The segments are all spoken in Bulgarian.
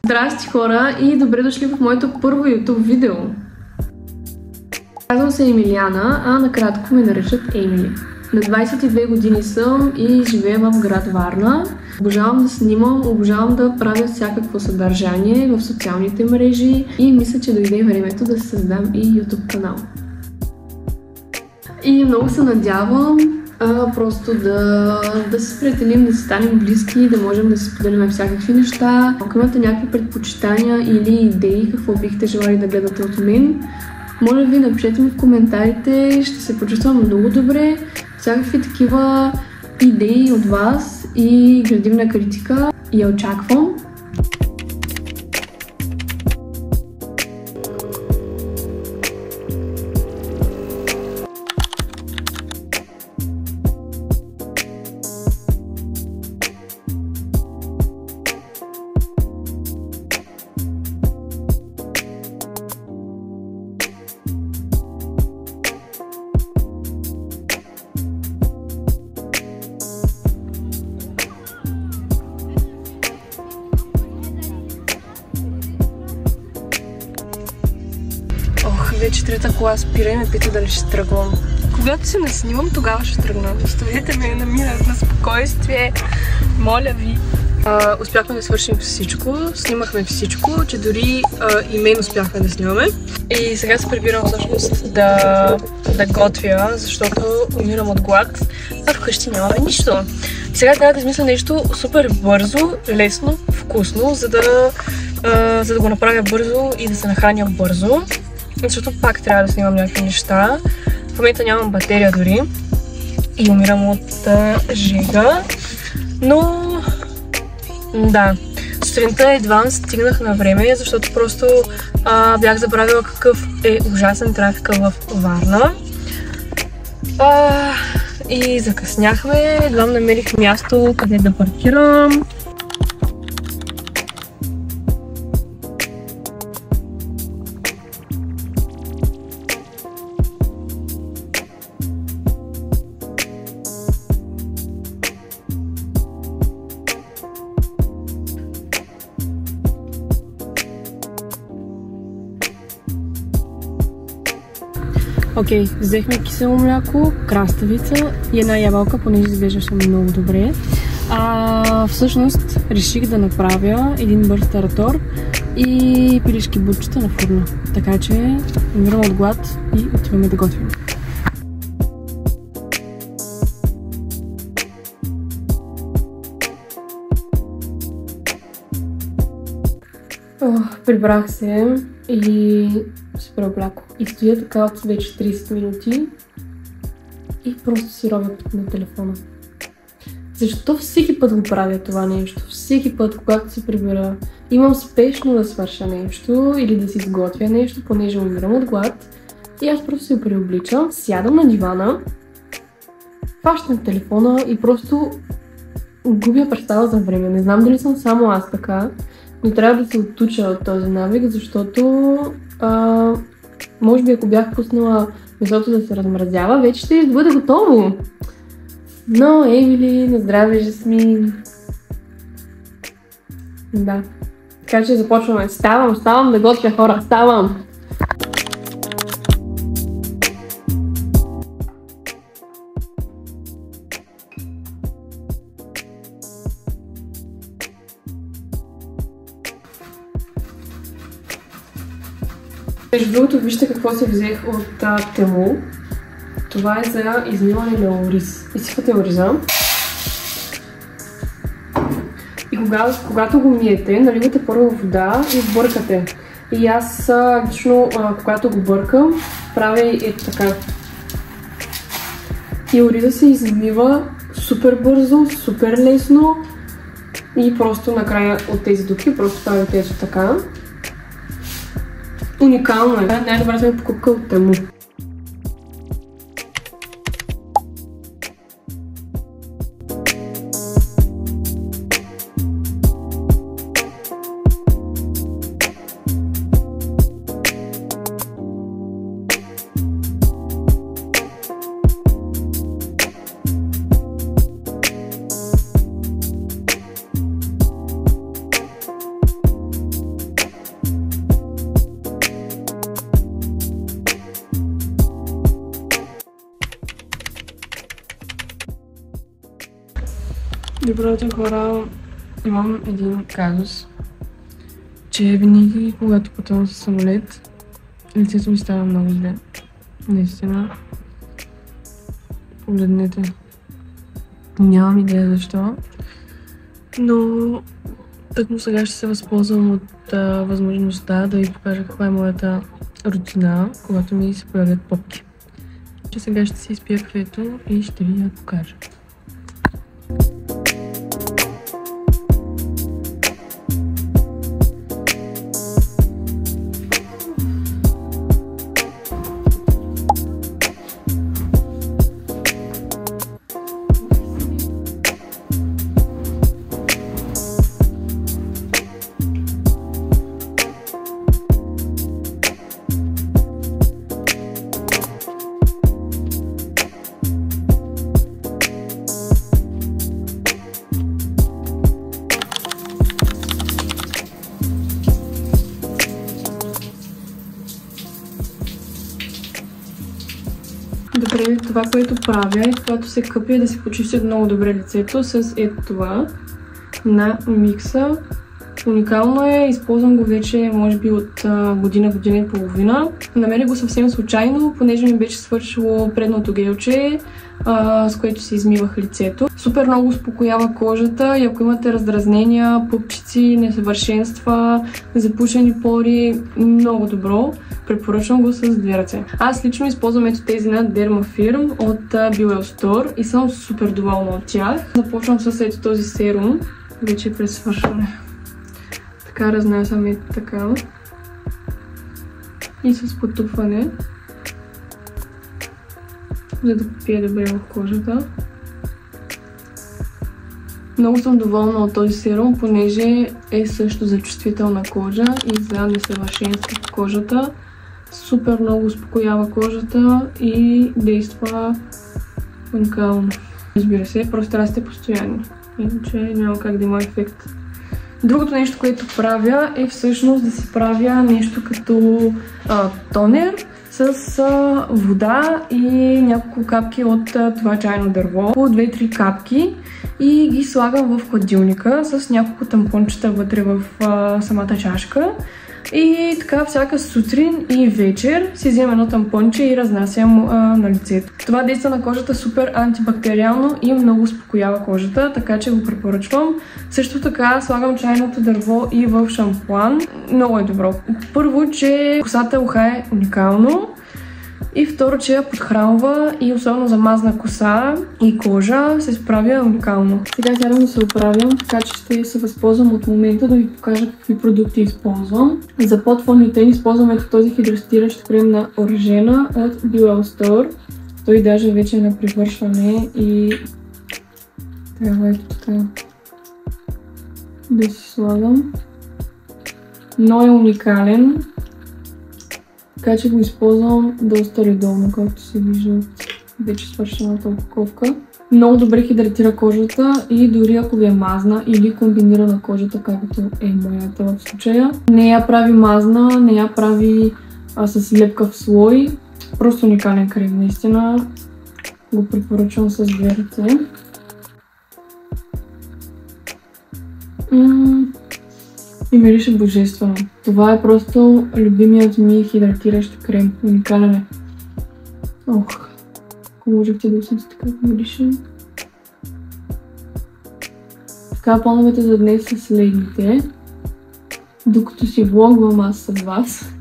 Здрасти хора и добре дошли в моето първо YouTube видео. Казвам се Емилиана, а накратко ме наричат Емили. На 22 години съм и живея в град Варна. Обожавам да снимам, обожавам да правя всякакво съдържание в социалните мрежи и мисля, че дойде времето да създам и YouTube канал. И много се надявам просто да се сприятелим, да си станем близки, да можем да си споделим всякакви неща. Ако имате някакви предпочитания или идеи, какво бихте желали да гледате от мен, моля ви, напишете ми в коментарите, ще се почувствам много добре. Всякакви такива идеи от вас и градивна критика я очаквам. Вече трета кола спира и ме пита дали ще тръгвам. Когато се наснимам, тогава ще тръгна. Оставете ме на мира, на спокойствие. Моля ви. Успяхме да свършим всичко. Снимахме всичко, че дори и мен успяхме да снимаме. И сега се прибирам всъщност да готвя, защото умирам от глад. А вкъщи нямаме нищо. И сега трябва да измисля нещо супер бързо, лесно, вкусно, за да го направя бързо и да се нахраня бързо. Защото пак трябва да снимам някакви неща. В момента нямам батерия дори и умирам от жега. Но да, сутринта едва стигнах на време, защото просто бях забравила какъв е ужасен трафика в Варна. И закъсняхме, едва намерих място къде да паркирам. Окей, взехме кисело мляко, краставица и една ябълка, понеже изглеждаше много добре. Всъщност реших да направя един бърз таратор и пилешки бутчета на фурна. Така че умирам от глад и отиваме да готвим. Прибрах се и се преоблякох. И стоя така от вече 30 минути и просто си ровя на телефона. Защо всеки път го правя това нещо? Всеки път, когато се прибера, имам спешно да свърша нещо или да си изготвя нещо, понеже умирам от глад. И аз просто се преобличам, сядам на дивана, фащам телефона и просто губя представа за време. Не знам дали съм само аз така, но трябва да се отуча от този навик, защото може би ако бях пуснала месото да се размразява, вече ще бъде готово. Но, Емили, на здраве, Жасмин. Да. Така че започваме. Ставам да готвя, хора. Ставам! Между другото, вижте какво се взех от Тему. Това е за измиване на ориз. Изсипате ориза. И когато го миете, наливате първо вода и бъркате. И аз лично, когато го бъркам, правя и така. И ориза се измива супер бързо, супер лесно. И просто накрая от тези дупки просто правите ето така. Уникално е. Най-добрата ми покупка от Тему. Добро утро, хора. Имам един казус, че винаги, когато пътувам със самолет, лицето ми става много зле. Наистина. Погледнете. Нямам идея защо, но тъкмо сега ще се възползвам от възможността да ви покажа каква е моята рутина, когато ми се появят попки. Че сега ще си изпия кафето и ще ви я покажа. Добре, това, което правя е, когато се къпя, да си почистя много добре лицето с ето това на микса. Уникално е, използвам го вече може би от година и половина. Намерих го съвсем случайно, понеже ми беше свършило предното гелче, с което си измивах лицето. Супер много успокоява кожата и ако имате раздразнения, пупчици, несъвършенства, запушени пори, много добро. Препоръчвам го с две ръце. Аз лично използвам ето тези на Dermafirm от Bioel Store и съм супер доволна от тях. Започвам с ето този серум, вече е през свършване. Така разнасям ето така и с потупване, за да попие добре в кожата. Много съм доволна от този серум, понеже е също за чувствителна кожа и за несъвършенство в кожата. Супер много успокоява кожата и действа уникално. Разбира се, просто трябва да сте постоянни, иначе няма как да има ефект. Другото нещо, което правя е всъщност да си правя нещо като тонер с вода и няколко капки от това чайно дърво. По 2-3 капки и ги слагам в хладилника с няколко тампончета вътре в самата чашка. И така всяка сутрин и вечер си вземам едно тампонче и разнасям на лицето. Това действа на кожата супер антибактериално и много успокоява кожата, така че го препоръчвам. Също така слагам чайното дърво и в шампуан. Много е добро. Първо, че косата ухае уникално. И второ, че я подхранва и особено за мазна коса и кожа се справя уникално. Сега сядам да се оправям, така че ще се възползвам от момента да ви покажа какви продукти използвам. За подфон тен използвам ето този хидратиращ крем на Оржена от Bioel Store. Той даже вече е на привършване и трябва ето така да си слагам. Но е уникален. Така че го използвам доста редовно, както се вижда от вече свършената опаковка. Много добре хидратира кожата и дори ако ви е мазна или комбинирана кожата, както е моята в случая. Не я прави мазна, не я прави с лепкав слой. Просто уникален крем, наистина. Го препоръчвам с две ръце. И мирише божествено. Това е просто любимият ми хидратиращ крем. Уникален е. Ох, ако можехте да усетите така мирише. Така, плановете за днес са следните. Докато си влогвам аз с вас,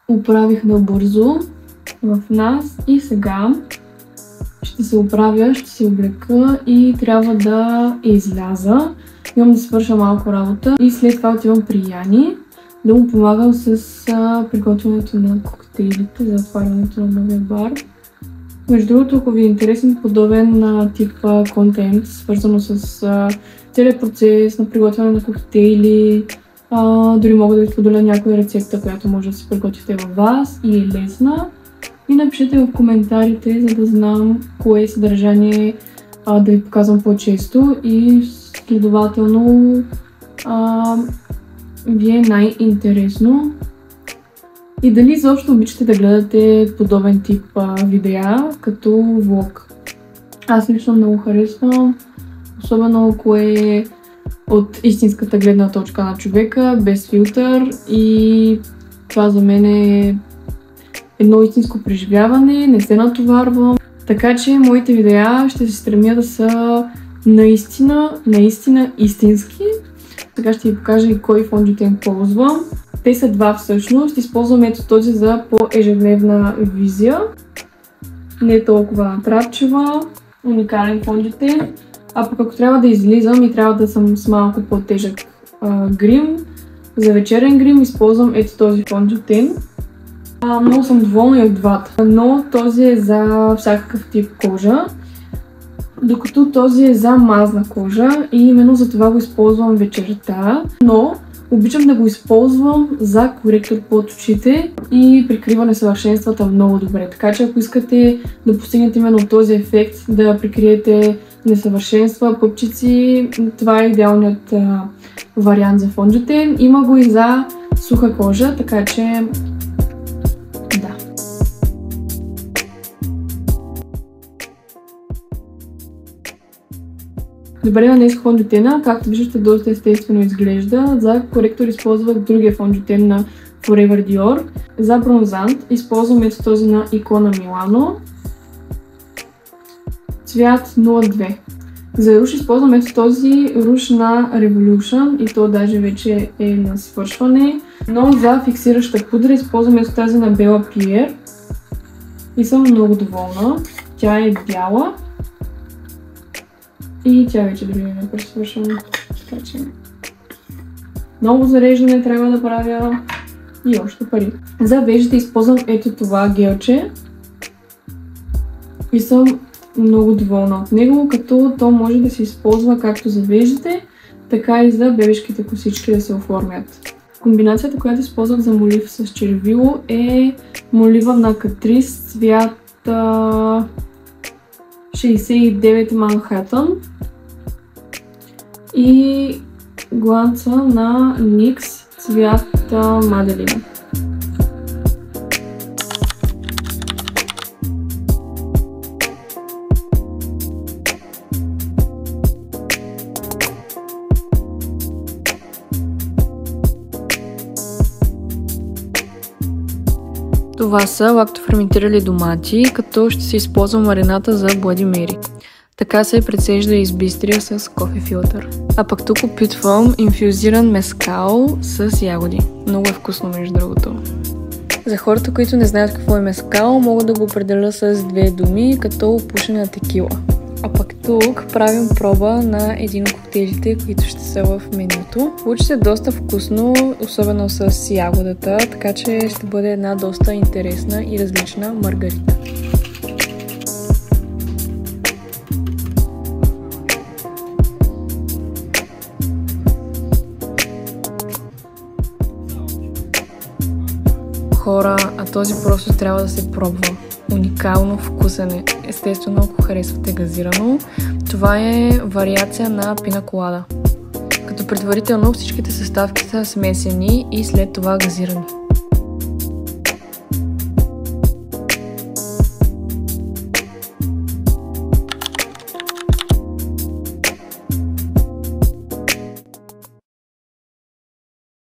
оправих набързо в нас и сега ще се оправя, ще се облека и трябва да изляза. Имам да свърша малко работа и след това отивам при Яни да му помагам с приготвянето на коктейлите за отварянето на новия бар. Между другото, ако ви е интересен подобен тип контент, свързано с целият процес на приготвяне на коктейли, дори мога да ви споделя някоя рецепта, която може да си приготвите във вас и е лесна. И напишете в коментарите, за да знам кое съдържание да ви показвам по-често и следователно ви е най-интересно. И дали изобщо обичате да гледате подобен тип видеа като влог. Аз лично много харесвам, особено ако е от истинската гледна точка на човека, без филтър, и това за мен е едно истинско преживяване, не се натоварвам. Така че моите видеа ще се стремя да са наистина истински. Сега ще ви покажа и кой фонджутен ползвам. Те са два всъщност. Използвам ето този за по-ежедневна визия. Не толкова натрапчива, уникален фонджутен. А пък ако трябва да излизам и трябва да съм с малко по-тежък грим, за вечерен грим използвам ето този фонджутен. Много съм доволна и от двата, но този е за всякакъв тип кожа, докато този е за мазна кожа и именно за това го използвам вечерта, но обичам да го използвам за коректор под очите и прикрива несъвършенствата много добре. Така че ако искате да постигнете именно този ефект, да прикриете несъвършенства, пъпчици, това е идеалният вариант за фонджутен. Има го и за суха кожа, така че да. Добре нанесох фонджутена, както виждате доста естествено изглежда. За коректор използвах другия фонджутен на Forever Dior. За бронзант използвам ето този на Icona Milano. Цвят 02. За руш използвам ето този руш на Revolution и то даже вече е на свършване. Но за фиксираща пудра използвам ето тази на Bella Pierre и съм много доволна. Тя е бяла и тя вече дори не е пресвършена, така че много зареждане трябва да правя и още пари. За вежите използвам ето това гелче и съм много доволна от него, като то може да се използва както за вежите, така и за бебешките косички да се оформят. Комбинацията, която използвах за молив с червило е молива на Catrice цвят 69 Manhattan и гланца на NYX цвят Madeline. Това са лактоферментирали домати, като ще се използва марината за Bloody Mary. Така се прецежда и избистрия с кофе филтър. А пък тук опитвам инфюзиран мескал с ягоди. Много е вкусно, между другото. За хората, които не знаят какво е мескал, мога да го определя с две думи, като пушена текила. А пък тук правим проба на един от коктейлите, които ще са в менюто. Получи се доста вкусно, особено с ягодата, така че ще бъде една доста интересна и различна маргарита. Хора, а този просто трябва да се пробва. Уникално вкусен е. Естествено, ако харесвате газирано. Това е вариация на пина колада. Като предварително всичките съставки са смесени и след това газирани.